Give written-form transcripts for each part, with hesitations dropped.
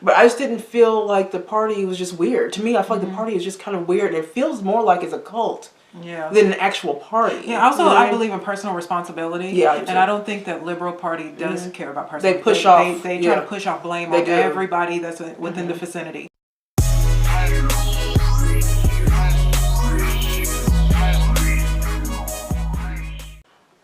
But I just didn't feel like the party was just weird. To me, I feel like the party is just kind of weird. It feels more like it's a cult than an actual party. Yeah, also, I believe in personal responsibility. Yeah, and I don't think that liberal party does care about personal. They push off. They try to push off blame on everybody that's within the vicinity.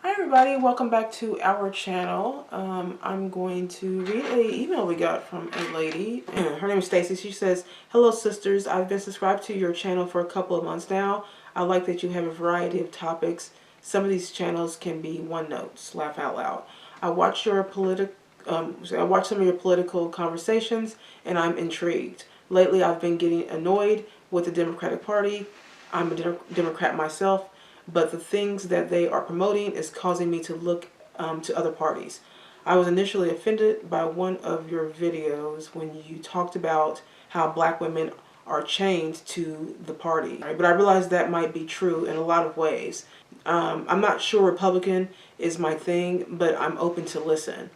Hi everybody, welcome back to our channel. I'm going to read an email we got from a lady. Her name is Stacy. She says, "Hello sisters, I've been subscribed to your channel for a couple of months now. I like that you have a variety of topics. Some of these channels can be one notes, laugh out loud. I watch some of your political conversations and I'm intrigued. Lately I've been getting annoyed with the Democratic Party. I'm a Democrat myself, but the things that they are promoting is causing me to look to other parties. I was initially offended by one of your videos when you talked about how black women are chained to the party. But I realized that might be true in a lot of ways. I'm not sure Republican is my thing, but I'm open to listen.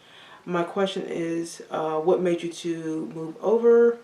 My question is, what made you to move over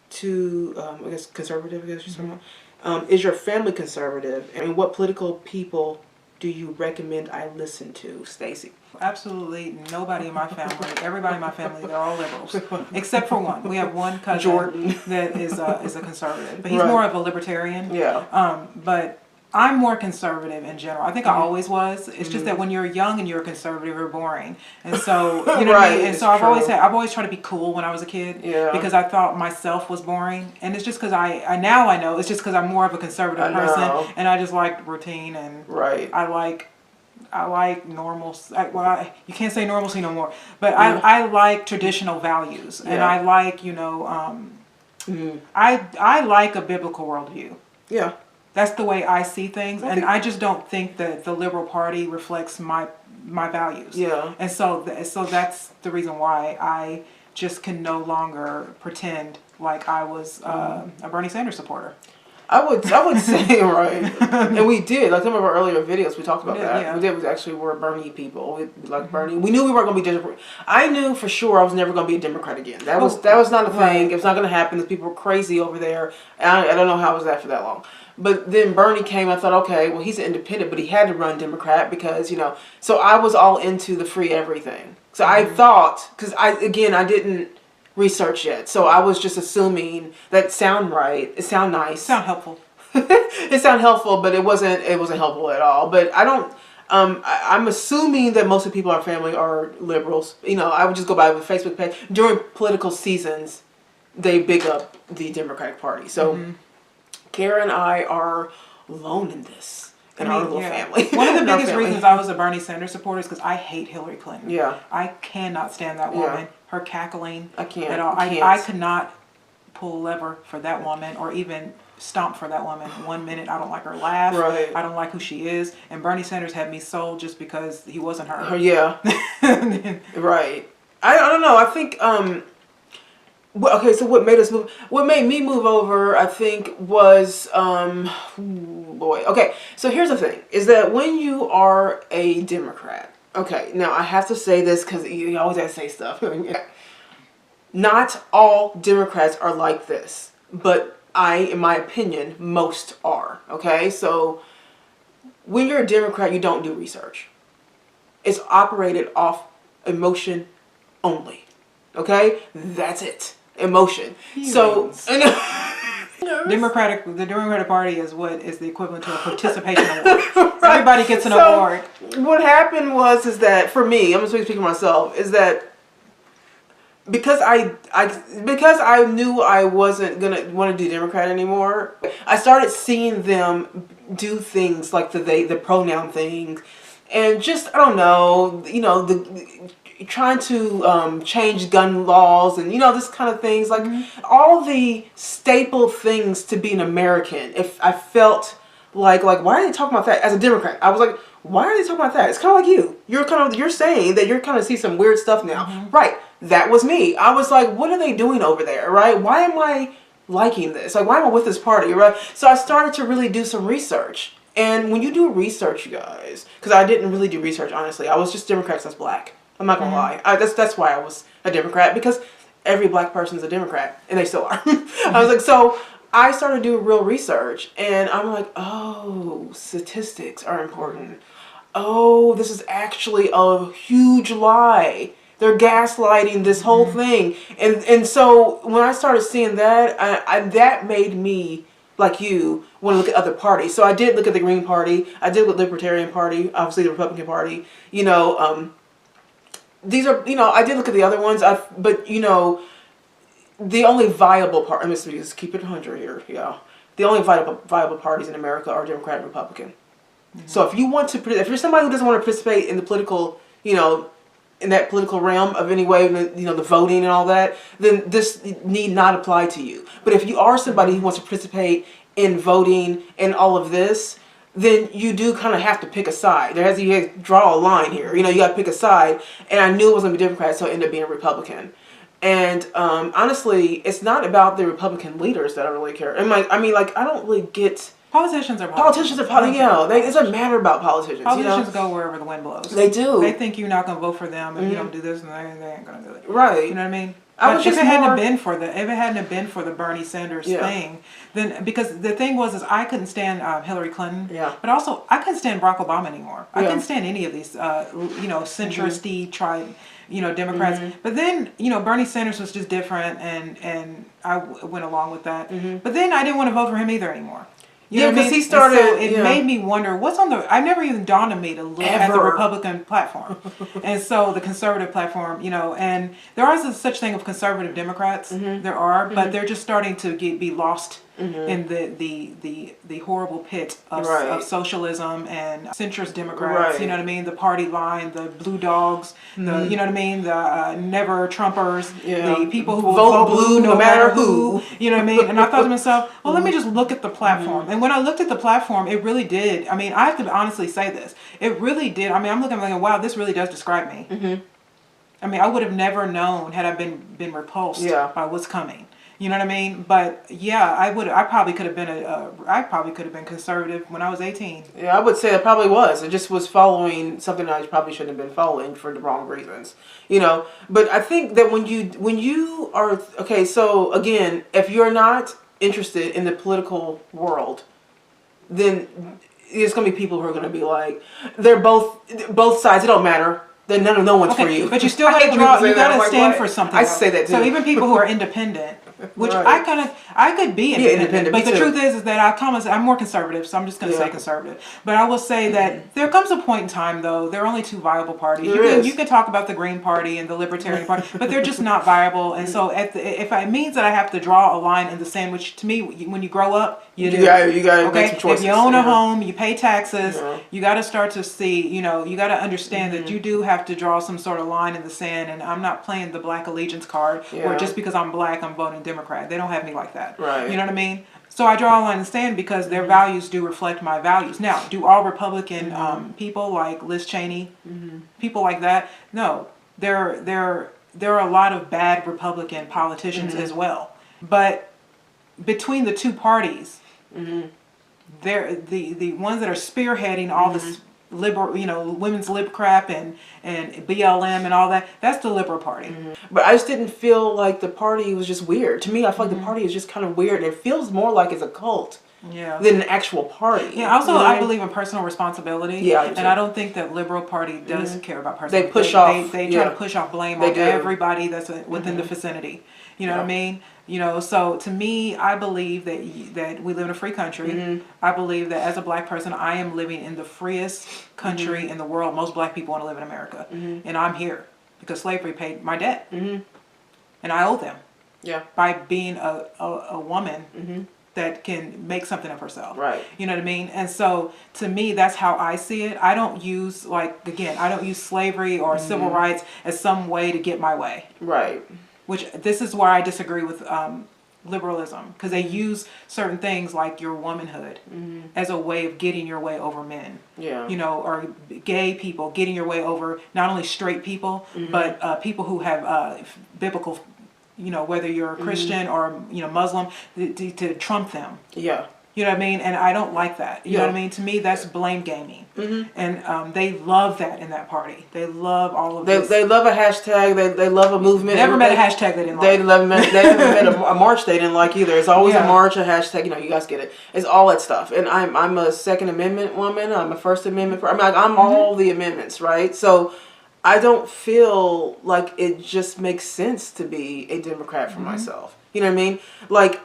to, I guess, conservative, I guess you're talking about? Is your family conservative? And what political people do you recommend I listen to, Stacy?" Absolutely nobody in my family. Everybody in my family, they're all liberals, except for one. We have one cousin, Jordan, that is a conservative, but he's more of a libertarian. Yeah. But I'm more conservative in general. I think I always was. It's just that when you're young and you're a conservative, you're boring. And so, you know what I mean? And so I've always tried to be cool when I was a kid. Yeah. Because I thought myself was boring. And it's just because I know it's just because I'm more of a conservative person. And I just like routine and I like normal. You can't say normalcy no more. But I like traditional values. And I like, I like a biblical worldview. Yeah. That's the way I see things, and I just don't think that the Liberal Party reflects my values. Yeah. And so that's the reason why I just can no longer pretend like I was a Bernie Sanders supporter. I would say, right. And we did. Like some of our earlier videos, we talked about that. Yeah. We did. We're Bernie people. We like Bernie. We knew we weren't going to be Democrat. I knew for sure I was never going to be a Democrat again. That was not a thing. It was not going to happen. The people were crazy over there. And I don't know how I was that for that long. But then Bernie came. I thought, okay, well, he's an independent, but he had to run Democrat because, So I was all into the free everything. So I thought, because I didn't research yet. So I was just assuming that sound right. It sound nice. Sound helpful. It sound helpful, but it wasn't helpful at all. But I don't, I'm assuming that most of the people in our family are liberals. I would just go by the Facebook page. During political seasons, they big up the Democratic Party. So Kara and I are alone in this. Our little family. One of the biggest reasons I was a Bernie Sanders supporter is because I hate Hillary Clinton. Yeah. I cannot stand that woman. Yeah. Her cackling. I can't. At all. I could not pull a lever for that woman or even stomp for that woman. 1 minute, I don't like her laugh. Right. I don't like who she is. And Bernie Sanders had me sold just because he wasn't her. Yeah. Right. I don't know. I think... Okay, so what made me move over, I think, was, Okay, so here's the thing, is that when you are a Democrat, okay, now I have to say this because you always have to say stuff. Not all Democrats are like this, but in my opinion, most are, okay? So when you're a Democrat, you don't do research. It's operated off emotion only, okay? That's it. Emotion. So the Democratic Party is the equivalent to a participation award. Right. Everybody gets an award. What happened is that for me, I'm just speaking for myself, is that because I knew I wasn't gonna want to do Democrat anymore, I started seeing them do things like the pronoun thing, and just I don't know, trying to change gun laws and this kind of things, like all the staple things to be an American. If I felt like why are they talking about that as a Democrat? I was like, why are they talking about that? It's kind of like you're saying that you're kind of see some weird stuff now, right? That was me. I was like, what are they doing over there, right? Why am I liking this? Like, why am I with this party, right? So I started to really do some research. And when you do research, you guys, because I didn't really do research, honestly. I was just Democrats that's black. I'm not gonna lie. That's why I was a Democrat, because every black person's a Democrat, and they still are. I was like, so I started doing real research, and I'm like, oh, statistics are important. Oh, this is actually a huge lie. They're gaslighting this whole thing. And so when I started seeing that, that made me, like you, want to look at other parties. So I did look at the Green Party. I did look at the Libertarian Party, obviously the Republican Party. You know, these are, you know, I did look at the other ones. But, you know, the only viable part, let me just keep it 100 here, yeah. The only viable parties in America are Democrat and Republican. So if you want to, if you're somebody who doesn't want to participate in the political, you know, in that political realm of any way, you know, the voting and all that, then this need not apply to you. But if you are somebody who wants to participate in voting and all of this, then you do kind of have to pick a side. You have to draw a line here. You know, you got to pick a side. And I knew it was going to be Democrat, so I ended up being Republican. And honestly, it's not about the Republican leaders that I really care. And I don't really get. Politicians are politicians. Yeah, it doesn't matter about politicians. Politicians go wherever the wind blows. They do. They think you're not going to vote for them if you don't do this, and they ain't going to do it. Right. You know what I mean? But if it hadn't been for the Bernie Sanders thing, then because the thing was I couldn't stand Hillary Clinton. Yeah. But also I couldn't stand Barack Obama anymore. I couldn't stand any of these centrist-y Democrats. But then, Bernie Sanders was just different, and I went along with that. But then I didn't want to vote for him either anymore. Because he started. So it made me wonder what's on the. I never even dawned on me to look at the Republican platform, and so the conservative platform, and there is such thing of conservative Democrats. There are, but they're just starting to be lost in the horrible pit of socialism and centrist Democrats. Right. You know what I mean? The party line, the blue dogs, the you know what I mean? The never Trumpers, the people who will vote blue no matter who. You know what I mean? And I thought to myself, well, let me just look at the platform. And when I looked at the platform, it really did. I mean, I have to honestly say this. It really did. I mean, I'm looking like, wow, this really does describe me. I mean, I would have never known had I been repulsed by what's coming. You know what I mean? But yeah, I probably could have been conservative when I was 18. Yeah, I would say it probably was. It just was following something I probably shouldn't have been following for the wrong reasons. But I think that when you are okay, so again, if you're not interested in the political world, then there's gonna be people who are gonna be like, they're both sides. It don't matter. Then no one's for you. But you still gotta you gotta stand for something. I say that too. So even people who are independent, which I could be independent. But the truth is that I'm more conservative, so I'm just gonna say conservative. But I will say that there comes a point in time though, there are only two viable parties. You can talk about the Green Party and the Libertarian Party, but they're just not viable. And so if it means that I have to draw a line in the sand, which to me, when you grow up, you gotta make some choices. If you own a home, you pay taxes, you gotta start to see, you gotta understand that you do have to draw some sort of line in the sand, and I'm not playing the black allegiance card where just because I'm black I'm voting Democrat. They don't have me like that. Right. You know what I mean? So I draw a line in the sand because their values do reflect my values. Now, do all Republican people like Liz Cheney, people like that? No. There are a lot of bad Republican politicians as well. But between the two parties, they're the ones that are spearheading all this liberal, women's lib crap and BLM and all that, that's the Liberal Party. But I just didn't feel like the party was just weird. To me, I feel like the party is just kind of weird. It feels more like it's a cult than an actual party. Yeah, also I believe in personal responsibility. Yeah, and I don't think that Liberal Party does care about personal. They push off. They try to push off blame on everybody that's within the vicinity. You know what I mean? So to me, I believe that we live in a free country. I believe that as a black person, I am living in the freest country in the world. Most black people want to live in America. And I'm here because slavery paid my debt. And I owe them by being a woman that can make something of herself. Right. You know what I mean? And so to me, that's how I see it. I don't use, I don't use slavery or civil rights as some way to get my way. Right. Which this is where I disagree with liberalism, because they use certain things like your womanhood as a way of getting your way over men. Yeah. Or gay people getting your way over not only straight people, but people who have biblical, whether you're a Christian or Muslim, to trump them. Yeah. You know what I mean? And I don't like that. You know what I mean? To me, that's blame gaming. And they love that in that party. They love all of this. They love a hashtag. They love a movement. Never met a hashtag they didn't like. They haven't met a march they didn't like either. It's always a march, a hashtag. You know, you guys get it. It's all that stuff. And I'm a Second Amendment woman. I'm a First Amendment. I'm all the amendments, right? So I don't feel like it just makes sense to be a Democrat for myself. You know what I mean? Like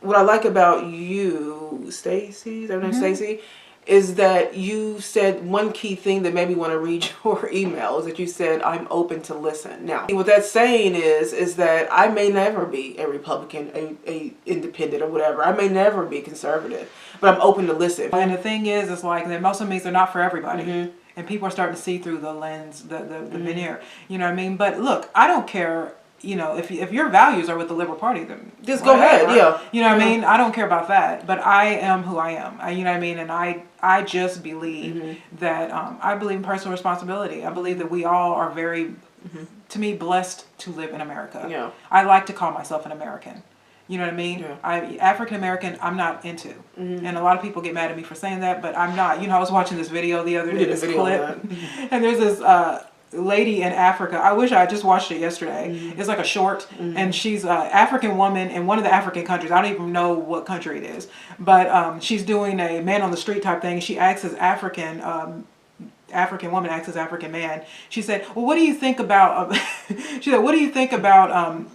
what I like about you, Stacey, is that her name, Stacey? Is that you said one key thing that made me want to read your email is that you said, I'm open to listen. Now, what that's saying is that I may never be a Republican, a independent or whatever. I may never be conservative, but I'm open to listen. And the thing is, it's like that most of these are not for everybody. And people are starting to see through the lens, the veneer. You know what I mean? But look, I don't care. You know, if your values are with the Liberal Party, then just go ahead, yeah. You know what I mean? I don't care about that, but I am who I am. You know what I mean? And I just believe that I believe in personal responsibility. I believe that we all are very, to me, blessed to live in America. Yeah. I like to call myself an American. You know what I mean? Yeah. African American, I'm not into. And a lot of people get mad at me for saying that, but I'm not. You know, I was watching this video the other day, this clip, and there's this lady in Africa. I wish I had just watched it yesterday. It's like a short, and she's an African woman in one of the African countries. I don't even know what country it is, but she's doing a man on the street type thing. She acts as African woman acts as African man. She said, "Well, what do you think about?" She said, "What do you think about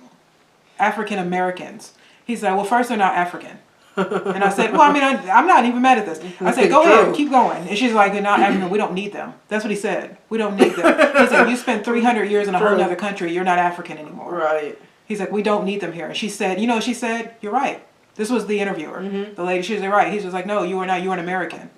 African Americans?" He said, "Well, first, they're not African." And I said, well, I mean, I'm not even mad at this. I said, go ahead, keep going. And she's like, they're not African. We don't need them. That's what he said. We don't need them. He said, you spent 300 years in a whole other country. You're not African anymore. Right. He's like, we don't need them here. And she said, you know what she said? You're right. This was the interviewer. The lady, she was like, right. He's just like, no, you are not. You're an American.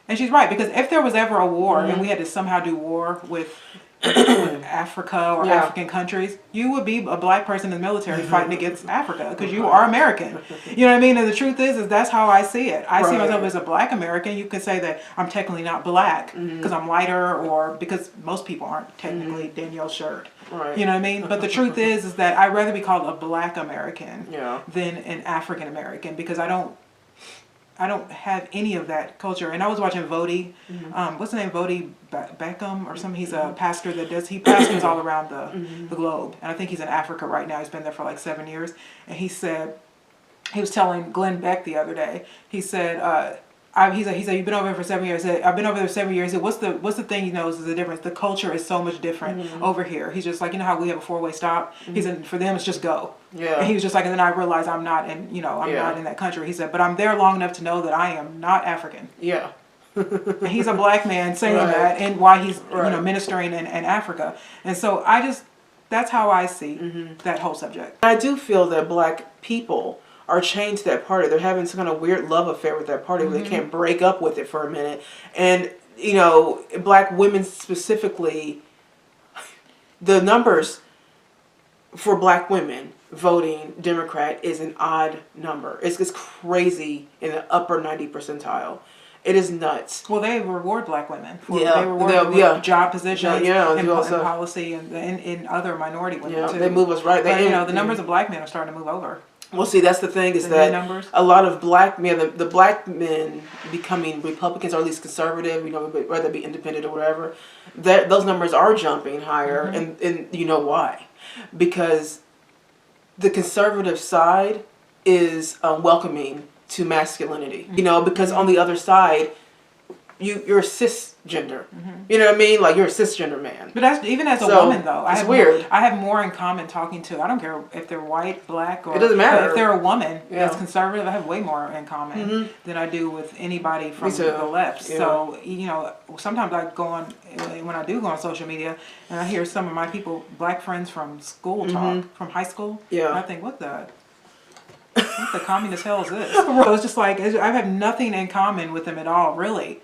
And she's right. Because if there was ever a war and we had to somehow do war with Africa or African countries, you would be a black person in the military fighting against Africa because you are American. You know what I mean? And the truth is that's how I see it. I see myself as a black American. You could say that I'm technically not black because I'm lighter, or because most people aren't technically Danielle Shirt. Right. You know what I mean? But the truth is that I'd rather be called a black American than an African American, because I don't have any of that culture. And I was watching Vody, what's the name, Vody Beckham or something. He's a pastor he pastors all around the globe. And I think he's in Africa right now. He's been there for like 7 years. And he said, he was telling Glenn Beck the other day, he said, he said, you've been over there for 7 years. He said, I've been over there 7 years. He said, what's the thing he knows is the difference? The culture is so much different over here. He's just like, you know how we have a 4-way stop? He said, for them, it's just go. Yeah. And he was just like, and then I realized I'm not in that country. He said, but I'm there long enough to know that I am not African. Yeah. And he's a black man saying that, and why he's ministering in Africa. And so that's how I see that whole subject. I do feel that black people are chained to that party. They're having some kind of weird love affair with that party where they can't break up with it for a minute. And, you know, black women specifically, the numbers for black women voting Democrat is an odd number. It's crazy in the upper 90 percentile. It is nuts. Well, they reward black women. They reward them with job positions and policy and in other minority women too. They move us right. But, the numbers of black men are starting to move over. Well, see, that's the thing is that a lot of black men, the black men becoming Republicans or at least conservative, whether it be independent or whatever, those numbers are jumping higher. And you know why? Because the conservative side is welcoming to masculinity. Because on the other side, you're cisgender. You know what I mean? Like, you're a cisgender man. But that's even as a woman, though. It's weird. I have more in common talking to, I don't care if they're white, black, or... It doesn't matter. If they're a woman that's conservative, I have way more in common than I do with anybody from the left. Yeah. So, sometimes I go on, when I do go on social media, and I hear some of my people, black friends from school talk, from high school, and I think, what the communist hell is this? So it's just like, I have nothing in common with them at all, really.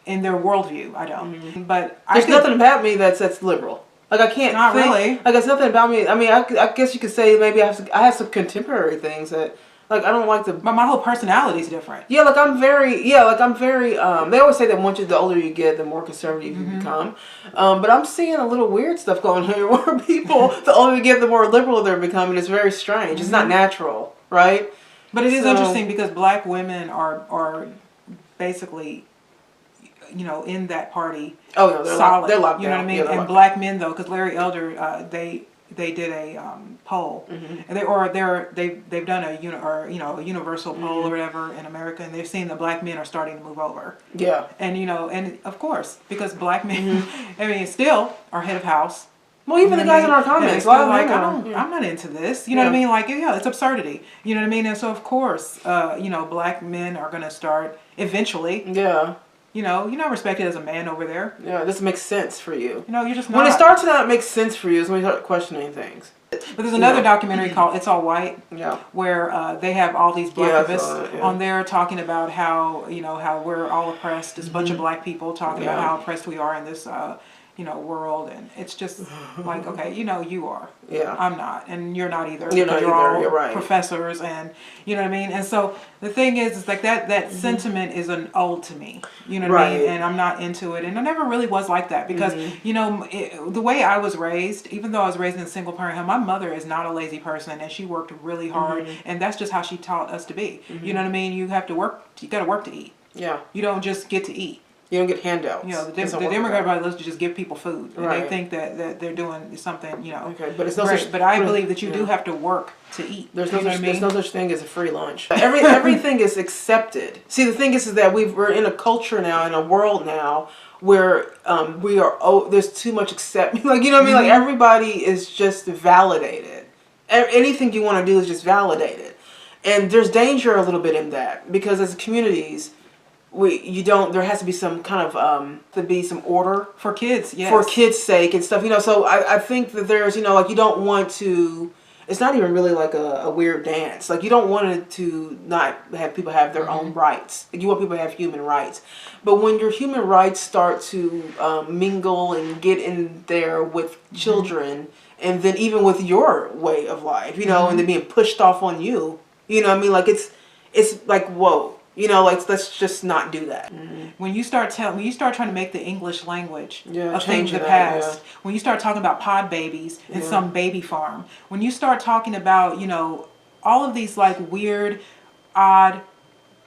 In their worldview, I don't. But there's nothing about me that's liberal. Like, I can't Not really. Like, it's nothing about me. I mean, I guess you could say maybe I have some contemporary things that, like, I don't like the... But my whole personality is different. Yeah, I'm very, they always say that the older you get, the more conservative you become. But I'm seeing a little weird stuff going on here where people, the older you get, the more liberal they're becoming. It's very strange. It's not natural, right? But it is interesting because black women are basically, you know, in that party. Oh no, they're solid. They're locked you know down. what I mean? Yeah, and black men though, because Larry Elder, they did a poll, and they've done a a universal poll or whatever in America, and they've seen that black men are starting to move over. Yeah. And and of course because black men, I mean, still are head of house. Well, even the guys in our comments, a lot of like, I'm not into this. You know what I mean? Like, it's absurdity. You know what I mean? And so, of course, black men are going to start eventually. Yeah. You're not respected as a man over there. Yeah, this makes sense for you. You're just not. When it starts to not make sense for you is when you start questioning things. But there's another documentary called It's All White, where they have all these black on there talking about how, how we're all oppressed. There's a bunch of black people talking about how oppressed we are in this world, and it's just like, okay, you are. Yeah. I'm not, and you're not either. You're not either. All you're right. Professors, and you know what I mean. And so the thing is like that sentiment is an old to me. You know what I mean? And I'm not into it, and I never really was like that because the way I was raised, even though I was raised in a single parent home, my mother is not a lazy person, and she worked really hard, and that's just how she taught us to be. You know what I mean? You have to work. You got to work to eat. Yeah. You don't just get to eat. You don't get handouts. The Democrat Party loves to just give people food. And they think that they're doing something, Okay, but it's no such. But I believe that you do have to work to eat. There's no such thing as a free lunch. Everything is accepted. See, the thing is that we're in a culture now, in a world now, where we are. There's too much accept. Like, you know what I mean? Like, everybody is just validated. Anything you want to do is just validated, and there's danger a little bit in that because as communities. There has to be some kind of to be some order for kids, for kids' sake and stuff, so I think that there's like you don't want to, it's not even really like a weird dance, like you don't want it to not have people have their own rights, like you want people to have human rights, but when your human rights start to mingle and get in there with children and then even with your way of life, and then being pushed off on you, what I mean, like it's like, whoa. Like, let's just not do that. When you start trying to make the English language a thing of the past, when you start talking about pod babies and some baby farm, when you start talking about, all of these like weird, odd,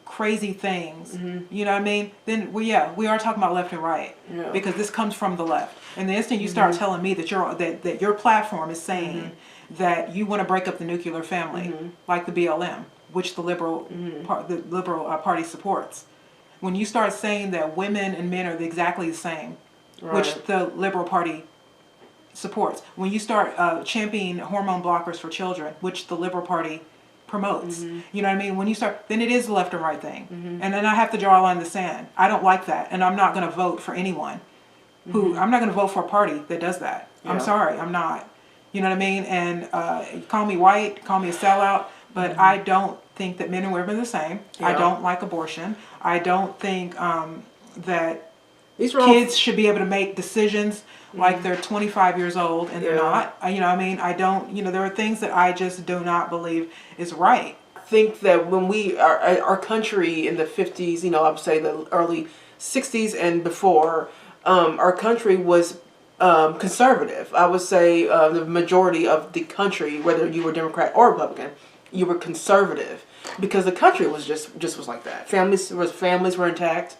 crazy things, you know what I mean? Then we are talking about left and right because this comes from the left. And the instant you start telling me that that your platform is saying that you want to break up the nuclear family, like the BLM. Which the liberal party supports. When you start saying that women and men are exactly the same, which the Liberal Party supports. When you start championing hormone blockers for children, which the Liberal Party promotes. You know what I mean? When you start, then it is the left and right thing. And then I have to draw a line in the sand. I don't like that, and I'm not going to vote for anyone I'm not going to vote for a party that does that. I'm sorry, I'm not. You know what I mean? And call me white, call me a sellout, but I don't think that men and women are the same. I don't like abortion. I don't think that kids should be able to make decisions like they're 25 years old and they're not. You know, I mean, I don't, there are things that I just do not believe is right. I think that when our country in the 50s, I would say the early 60s and before, our country was conservative. I would say the majority of the country, whether you were Democrat or Republican, you were conservative because the country was just was like that. Families were intact.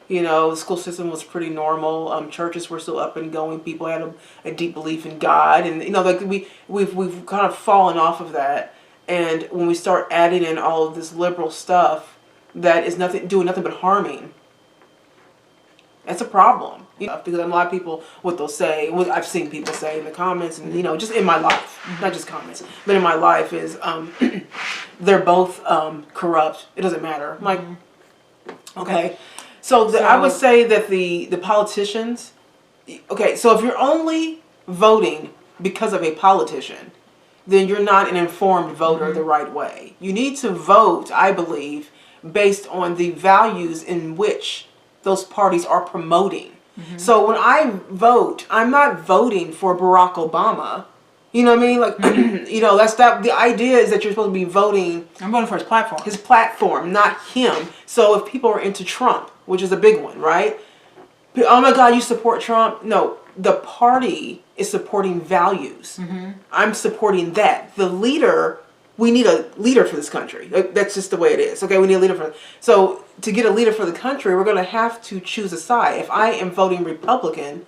The school system was pretty normal. Churches were still up and going. People had a deep belief in God, and like we've kind of fallen off of that. And when we start adding in all of this liberal stuff that is doing nothing but harming, that's a problem. Because a lot of people, what they'll say, what I've seen people say in the comments, and just in my life, not just comments, but in my life is they're both corrupt. It doesn't matter. I'm like, okay. So I would say that the politicians, okay, so if you're only voting because of a politician, then you're not an informed voter the right way. You need to vote, I believe, based on the values in which those parties are promoting. So when I vote, I'm not voting for Barack Obama. You know what I mean? Like, the idea is that you're supposed to be voting. I'm voting for his platform. His platform, not him. So if people are into Trump, which is a big one, right? Oh my God, you support Trump? No, the party is supporting values. I'm supporting that. The leader we need a leader for this country. That's just the way it is. Okay, we need a leader for. So to get a leader for the country, we're going to have to choose a side. If I am voting Republican,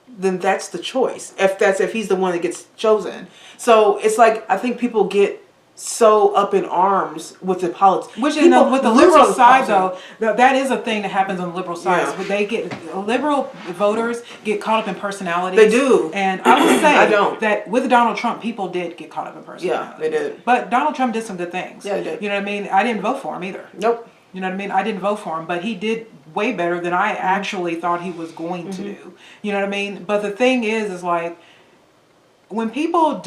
then that's the choice. If he's the one that gets chosen. So it's like I think people get so up in arms with the politics. Which is with the liberal side, though, that is a thing that happens on the liberal side. Yeah. They get liberal voters get caught up in personalities. They do, and I would say that with Donald Trump, people did get caught up in personalities. Yeah, they did. But Donald Trump did some good things. Yeah, he did. You know what I mean? I didn't vote for him either. Nope. You know what I mean? I didn't vote for him, but he did way better than I actually thought he was going to do. You know what I mean? But the thing is like when people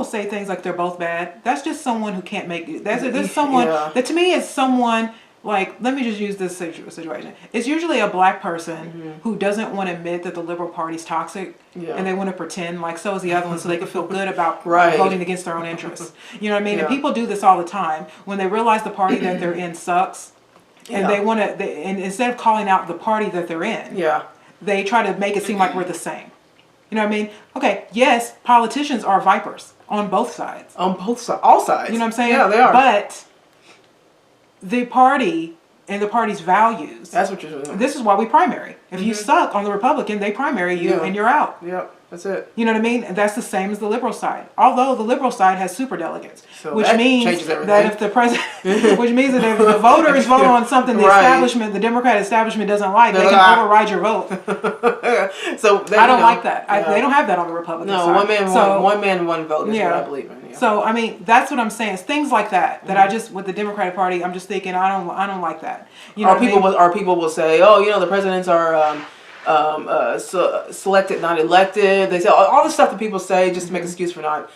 say things like they're both bad, that's just someone who can't make it. That's someone that to me is someone like, let me just use this situation. It's usually a black person who doesn't want to admit that the liberal party's toxic and they want to pretend like so is the other one so they can feel good about voting against their own interests. You know what I mean? And people do this all the time when they realize the party that they're in sucks and they want to, and instead of calling out the party that they're in, they try to make it seem like we're the same. You know what I mean? Okay, yes, politicians are vipers on both sides. On both sides, all sides. You know what I'm saying? Yeah, they are. But the party and the party's values. That's what you're doing. This is why we primary. If you suck on the Republican, they primary you and you're out. Yep, that's it. You know what I mean? And that's the same as the liberal side. Although the liberal side has superdelegates, so which means that if the president, which means that if the voters vote on something the establishment, the Democrat establishment doesn't like, they can override your vote. So I don't like that. They don't have that on the Republican side. No, one man, one vote is what I believe in. Yeah. So I mean, that's what I'm saying. It's things like that I just with the Democratic Party, I'm just thinking I don't like that. You know, people will say, oh, you know, the presidents are selected, not elected. They say all the stuff that people say just to make an excuse for not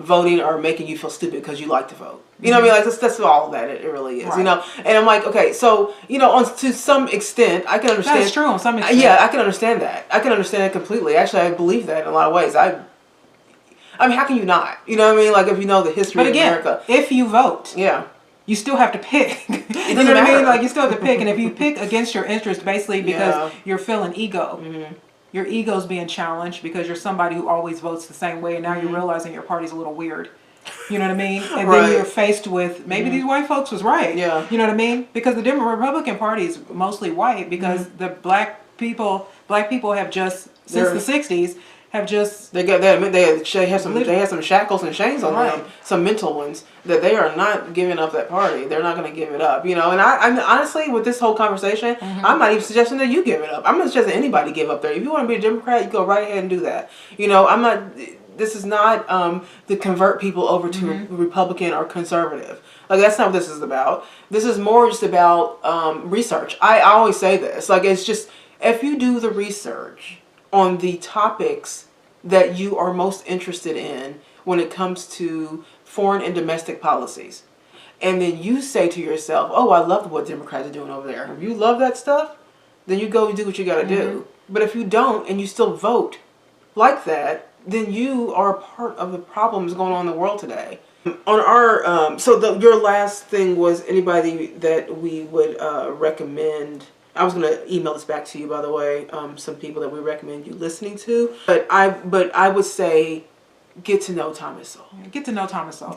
voting or making you feel stupid because you like to vote. You know what I mean? Like that's all that it really is. Right. You know, and I'm like, okay, so you know, to some extent, I can understand. That's true. On some extent, yeah, I can understand that. I can understand it completely. Actually, I believe that in a lot of ways. I mean, how can you not? You know what I mean? Like if you know the history of America. If you vote, you still have to pick. You know what I mean? Like you still have to pick, and if you pick against your interest, basically because you're feeling ego, your ego's being challenged because you're somebody who always votes the same way, and now you're realizing your party's a little weird. You know what I mean? And then you're faced with maybe these white folks was right. Yeah. You know what I mean? Because the Republican Party is mostly white because the black people have just since the '60s. Have just they have some shackles and chains on them, some mental ones that they are not giving up that party. They're not going to give it up, you know. And I'm honestly with this whole conversation, I'm not even suggesting that you give it up. I'm not suggesting anybody give up there. If you want to be a Democrat, you go right ahead and do that. You know, I'm not. This is not to convert people over to Republican or conservative. Like that's not what this is about. This is more just about research. I always say this. Like it's just if you do the research on the topics that you are most interested in when it comes to foreign and domestic policies. And then you say to yourself, oh, I love what Democrats are doing over there. If you love that stuff, then you go and do what you got to do. But if you don't and you still vote like that, then you are part of the problems going on in the world today. On our, your last thing was anybody that we would recommend. I was going to email this back to you, by the way, some people that we recommend you listening to. But I would say get to know Thomas Sowell. Get to know Thomas Sowell.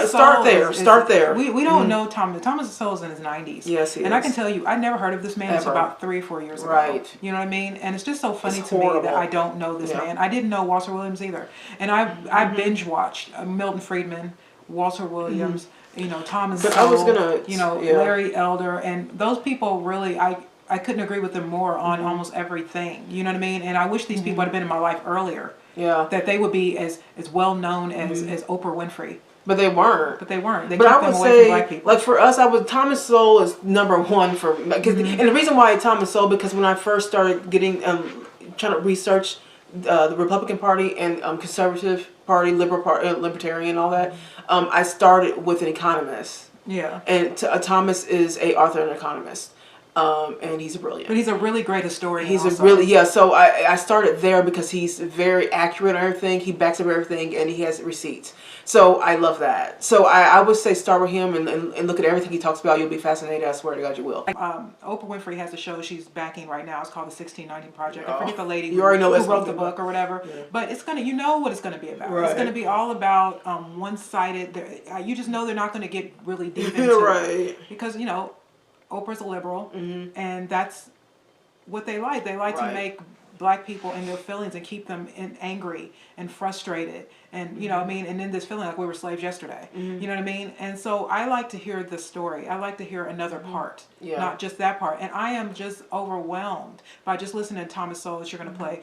Start there. We don't know Thomas. Thomas Sowell's in his 90s. Yes, he is. And I can tell you, I never heard of this man until about 3 or 4 years ago. Right. You know what I mean? And it's just so funny to me that I don't know this man. I didn't know Walter Williams either. And I binge watched Milton Friedman, Walter Williams, you know, Thomas Sowell, Larry Elder, and those people really, I couldn't agree with them more on almost everything. You know what I mean? And I wish these people had been in my life earlier. Yeah. That they would be as well known as Oprah Winfrey. But they weren't. They kept them away from black people. Like for us, Thomas Sowell is number one for because and the reason why Thomas Sowell, because when I first started getting trying to research the Republican Party and Conservative Party, Liberal Party, Libertarian, all that, I started with an economist. Yeah. And Thomas is a author and economist. And he's brilliant. But he's a really great historian. He's also. a really, yeah. So I started there because he's very accurate on everything. He backs up everything, and he has receipts. So I love that. So I would say start with him and look at everything he talks about. You'll be fascinated. I swear to God, you will. Oprah Winfrey has a show she's backing right now. It's called the 1619 Project. I forget the lady you already know who wrote the book or whatever. Yeah. But it's gonna, you know what it's gonna be about. Right. It's gonna be all about one-sided. You just know they're not gonna get really deep into it because you know Oprah's a liberal, and that's what they like. They like to make black people and their feelings and keep them angry and frustrated. And, you know what I mean? And in this feeling like we were slaves yesterday. You know what I mean? And so I like to hear the story. I like to hear another part, not just that part. And I am just overwhelmed by just listening to Thomas Sowell that you're going to play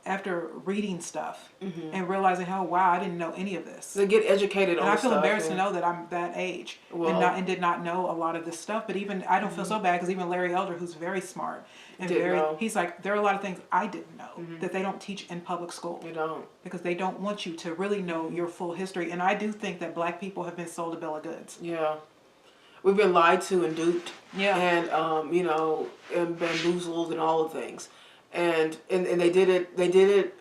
after reading stuff and realizing, oh, wow, I didn't know any of this. They get educated on stuff. And I feel stuff, embarrassed to know that I'm that age and did not know a lot of this stuff. But even, I don't feel so bad because even Larry Elder, who's very smart, and he's like, there are a lot of things I didn't know that they don't teach in public school. They don't. Because they don't want you to really know your full history. And I do think that black people have been sold a bill of goods. Yeah. We've been lied to and duped. Yeah. And, you know, and bamboozled and all the things. And they did it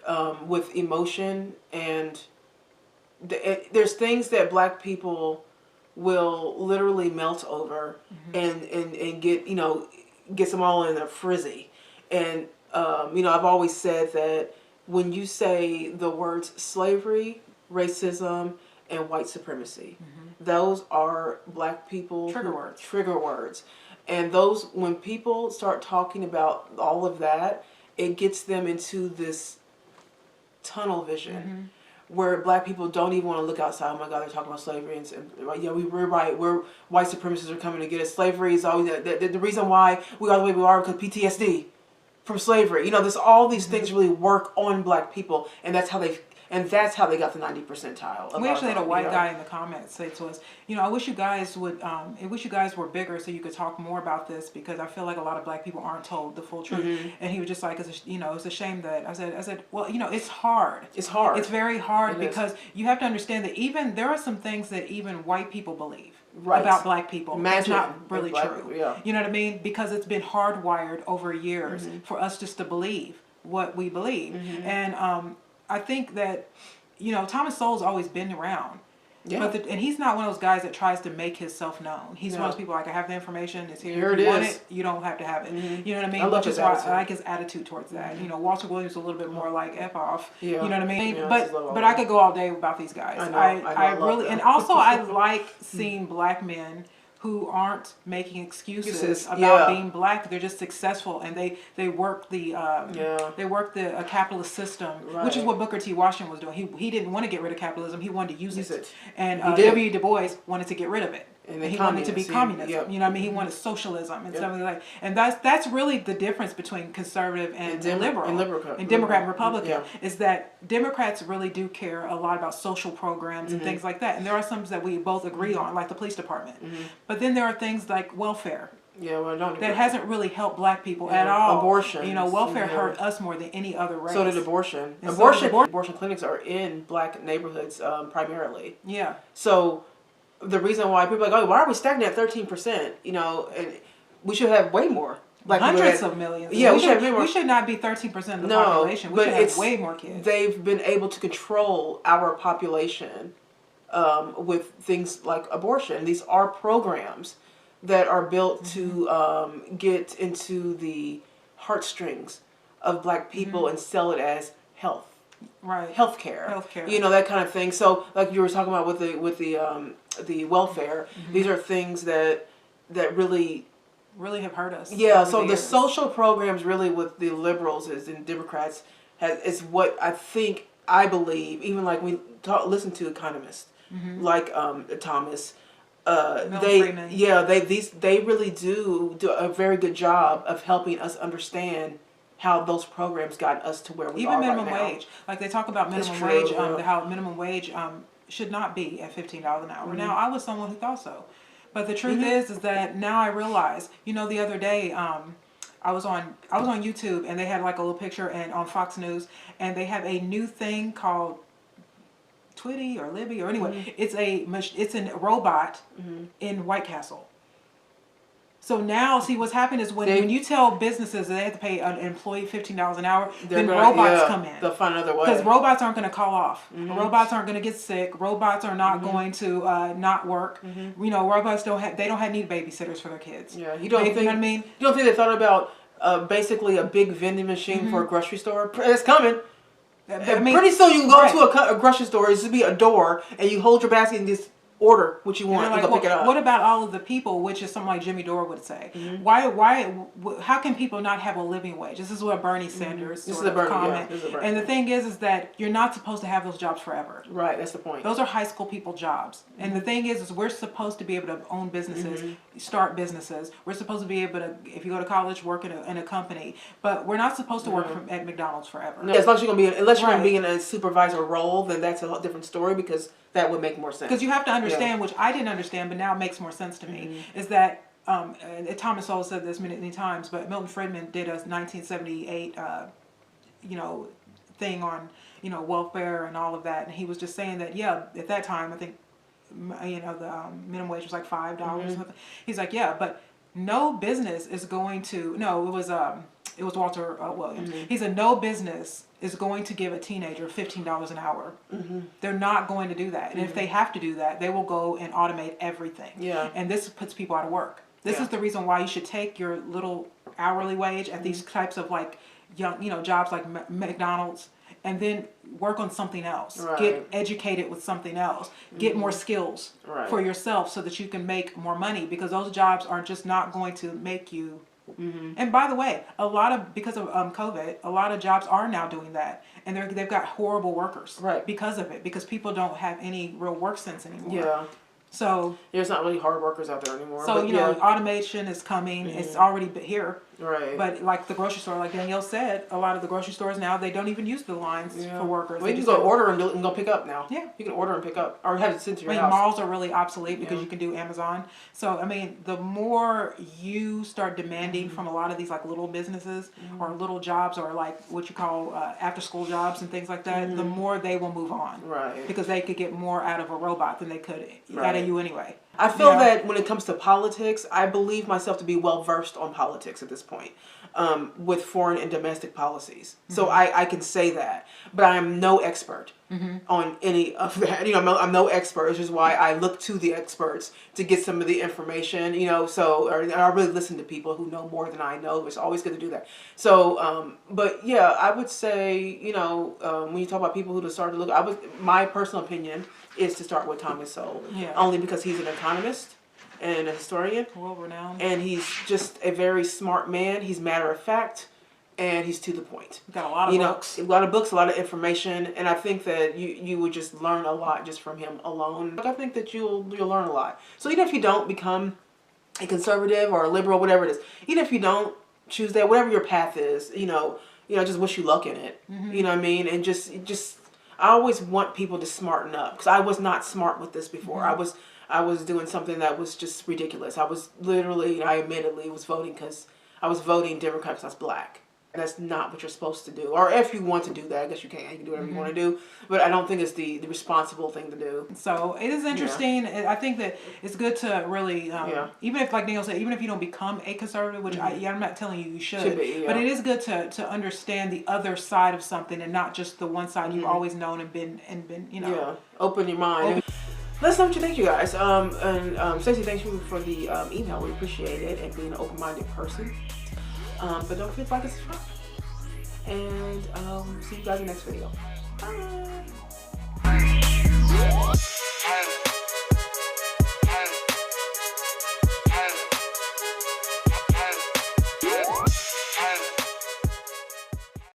with emotion. And there's things that black people will literally melt over and get, you know, gets them all in a frizzy. And, you know, I've always said that when you say the words slavery, racism, and white supremacy, those are black people trigger words. And those, when people start talking about all of that, it gets them into this tunnel vision. Where black people don't even want to look outside. Oh my God, they're talking about slavery, and yeah, we're right. We're white supremacists are coming to get us. Slavery is always the reason why we are the way we are because PTSD from slavery. You know, there's all these things really work on black people, and that's how they got the 90th percentile. We actually had a white guy in the comments say to us, you know, I wish you guys would, I wish you guys were bigger so you could talk more about this because I feel like a lot of black people aren't told the full truth. And he was just like, you know, it's a shame that I said, well, you know, it's hard. It's hard. It's very hard because you have to understand that even there are some things that even white people believe. About black people. It's not really true. You know what I mean? Because it's been hardwired over years for us just to believe what we believe. And I think that, you know, Thomas Sowell's always been around. Yeah. But and he's not one of those guys that tries to make himself known. He's one of those people like, I have the information, it's here. If you want it, you don't have to have it. You know what I mean? Which is why I like his attitude towards that. You know, Walter Williams is a little bit more like F off. You know what I mean? Yeah, but I could go all day about these guys. I really, and also I like seeing black men who aren't making excuses about being black. They're just successful, and they work the capitalist system, which is what Booker T. Washington was doing. He didn't want to get rid of capitalism. He wanted to use it. And W. Du Bois wanted to get rid of it. And he wanted to be communism. You know what I mean? He wanted socialism and something like that. And that's really the difference between conservative and liberal. And Democrat and Republican is that Democrats really do care a lot about social programs and things like that. And there are some that we both agree on, like the police department. But then there are things like welfare. That hasn't really helped black people at all. Abortion. You know, welfare hurt us more than any other race. So did abortion. Abortion clinics are in black neighborhoods primarily. Yeah. So the reason why people are like, oh, why are we stagnant at 13%? You know, and we should have way more. Like hundreds of millions. Yeah, we should not be 13% of the population. We should have way more kids. They've been able to control our population with things like abortion. These are programs that are built to get into the heartstrings of black people and sell it as health. Healthcare. You know, that kind of thing. So like you were talking about with the welfare, these are things that really have hurt us. Yeah, so the social programs really with the liberals and Democrats is what I believe, even like we listen to economists like Thomas they really do a very good job of helping us understand how those programs got us to where we are right now. Even minimum wage. Like they talk about minimum wage, how minimum wage should not be at $15 an hour. Now, I was someone who thought so. But the truth is that now I realize, you know, the other day, I was on YouTube and they had like a little picture and on Fox News, and they have a new thing called Twitty or Libby or anyway, it's a robot in White Castle. So now, see, what's happened is when you tell businesses that they have to pay an employee $15 an hour, then robots come in. They'll find another way. Because robots aren't going to call off. Robots aren't going to get sick. Robots are not going to not work. You know, robots don't need babysitters for their kids. Yeah, you know what I mean? You don't think they thought about basically a big vending machine for a grocery store? It's coming. I mean, pretty soon you can go to a grocery store. It's just be a door, and you hold your basket and just order what you want and go pick it up. What about all of the people, which is something like Jimmy Dore would say? How can people not have a living wage? This is what Bernie Sanders sort of comment. And the thing is that you're not supposed to have those jobs forever. Right, that's the point. Those are high school people jobs. And the thing is we're supposed to be able to own businesses, start businesses. We're supposed to be able to, if you go to college, work in a company. But we're not supposed to work at McDonald's forever. No, as long as you're going to be in a supervisor role, then that's a different story, because that would make more sense. Because you have to understand, which I didn't understand, but now it makes more sense to me, is that, Thomas Sowell said this many times, but Milton Friedman did a 1978, thing on, welfare and all of that. And he was just saying that, at that time, I think, the minimum wage was like $5 or something. He's like, but no business is going to, it was Walter Williams. He said, no business is going to give a teenager $15 an hour. They're not going to do that. And if they have to do that, they will go and automate everything. Yeah. And this puts people out of work. This is the reason why you should take your little hourly wage at these types of like young, jobs like McDonald's, and then work on something else. Right. Get educated with something else. Get more skills for yourself so that you can make more money, because those jobs are just not going to make you. And by the way, because of COVID, a lot of jobs are now doing that, and they've got horrible workers because of it, because people don't have any real work sense anymore. Yeah. So there's not really hard workers out there anymore. So automation is coming. It's already here. Right. But like the grocery store, like Danielle said, a lot of the grocery stores now, they don't even use the lines for workers. Well, you can go order and go pick up now. Yeah. You can order and pick up, or have it sent to your house. Malls are really obsolete because you can do Amazon. So I mean, the more you start demanding from a lot of these like little businesses or little jobs, or like what you call after school jobs and things like that, the more they will move on. Right. Because they could get more out of a robot than they could out of you anyway. I feel that when it comes to politics, I believe myself to be well versed on politics at this point, with foreign and domestic policies. So I can say that, but I am no expert on any of that. I'm no expert, which is why I look to the experts to get some of the information. Or I really listen to people who know more than I know. It's always good to do that. So, but yeah, I would say, when you talk about people who just started to look, my personal opinion is to start with Thomas Sowell, only because he's an economist and a historian, world-renowned, and he's just a very smart man. He's matter of fact, and he's to the point. Got a lot of books, a lot of information, and I think that you would just learn a lot just from him alone. I think that you'll learn a lot. So even if you don't become a conservative or a liberal, whatever it is, even if you don't choose that, whatever your path is, just wish you luck in it. You know what I mean? And just. I always want people to smarten up, because I was not smart with this before. I was doing something that was just ridiculous. I was literally, I admittedly was voting because I was voting Democrat because I was black. And that's not what you're supposed to do. Or if you want to do that, I guess you can. You can do whatever you want to do. But I don't think it's the responsible thing to do. So it is interesting. Yeah. I think that it's good to really, even if, like Danielle said, even if you don't become a conservative, which I'm not telling you should be, but it is good to understand the other side of something and not just the one side you've always known and been. Yeah, open your mind. Let us know what you think, you guys. Stacey, thank you for the email. We appreciate it, and being an open-minded person. But don't forget to like and subscribe. And see you guys in the next video. Bye.